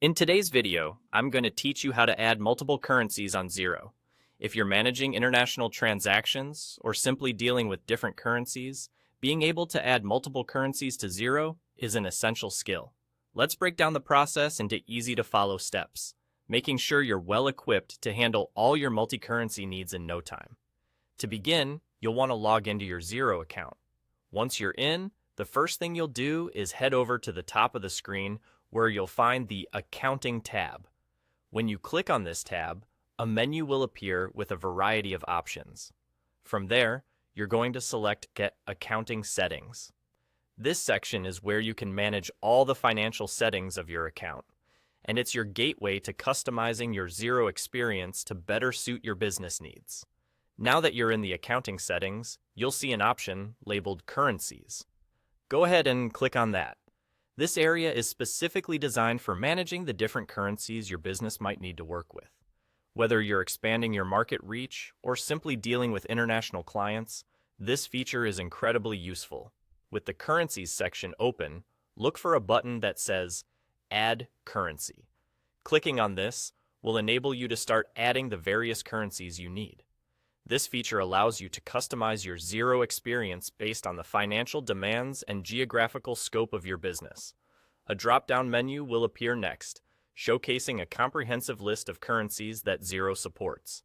In today's video, I'm going to teach you how to add multiple currencies on Xero. If you're managing international transactions or simply dealing with different currencies, being able to add multiple currencies to Xero is an essential skill. Let's break down the process into easy-to-follow steps, making sure you're well equipped to handle all your multi-currency needs in no time. To begin, you'll want to log into your Xero account. Once you're in, the first thing you'll do is head over to the top of the screen where you'll find the Accounting tab. When you click on this tab, a menu will appear with a variety of options. From there, you're going to select Get Accounting Settings. This section is where you can manage all the financial settings of your account, and it's your gateway to customizing your Xero experience to better suit your business needs. Now that you're in the accounting settings, you'll see an option labeled Currencies. Go ahead and click on that. This area is specifically designed for managing the different currencies your business might need to work with. Whether you're expanding your market reach or simply dealing with international clients, this feature is incredibly useful. With the Currencies section open, look for a button that says Add Currency. Clicking on this will enable you to start adding the various currencies you need. This feature allows you to customize your Xero experience based on the financial demands and geographical scope of your business. A drop-down menu will appear next, showcasing a comprehensive list of currencies that Xero supports.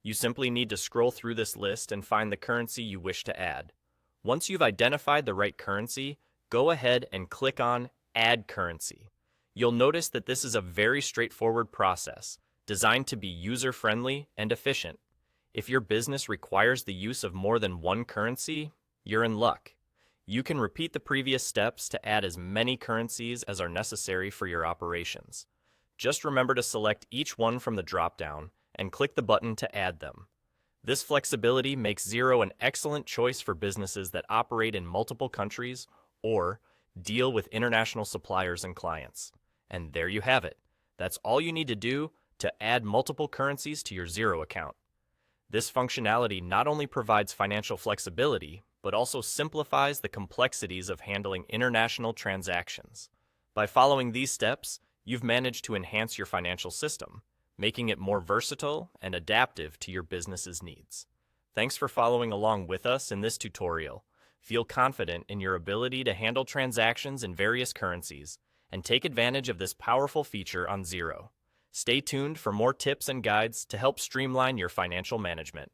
You simply need to scroll through this list and find the currency you wish to add. Once you've identified the right currency, go ahead and click on Add Currency. You'll notice that this is a very straightforward process, designed to be user-friendly and efficient. If your business requires the use of more than one currency, you're in luck. You can repeat the previous steps to add as many currencies as are necessary for your operations. Just remember to select each one from the drop-down and click the button to add them. This flexibility makes Xero an excellent choice for businesses that operate in multiple countries or deal with international suppliers and clients. And there you have it. That's all you need to do to add multiple currencies to your Xero account. This functionality not only provides financial flexibility, but also simplifies the complexities of handling international transactions. By following these steps, you've managed to enhance your financial system, making it more versatile and adaptive to your business's needs. Thanks for following along with us in this tutorial. Feel confident in your ability to handle transactions in various currencies and take advantage of this powerful feature on Xero. Stay tuned for more tips and guides to help streamline your financial management.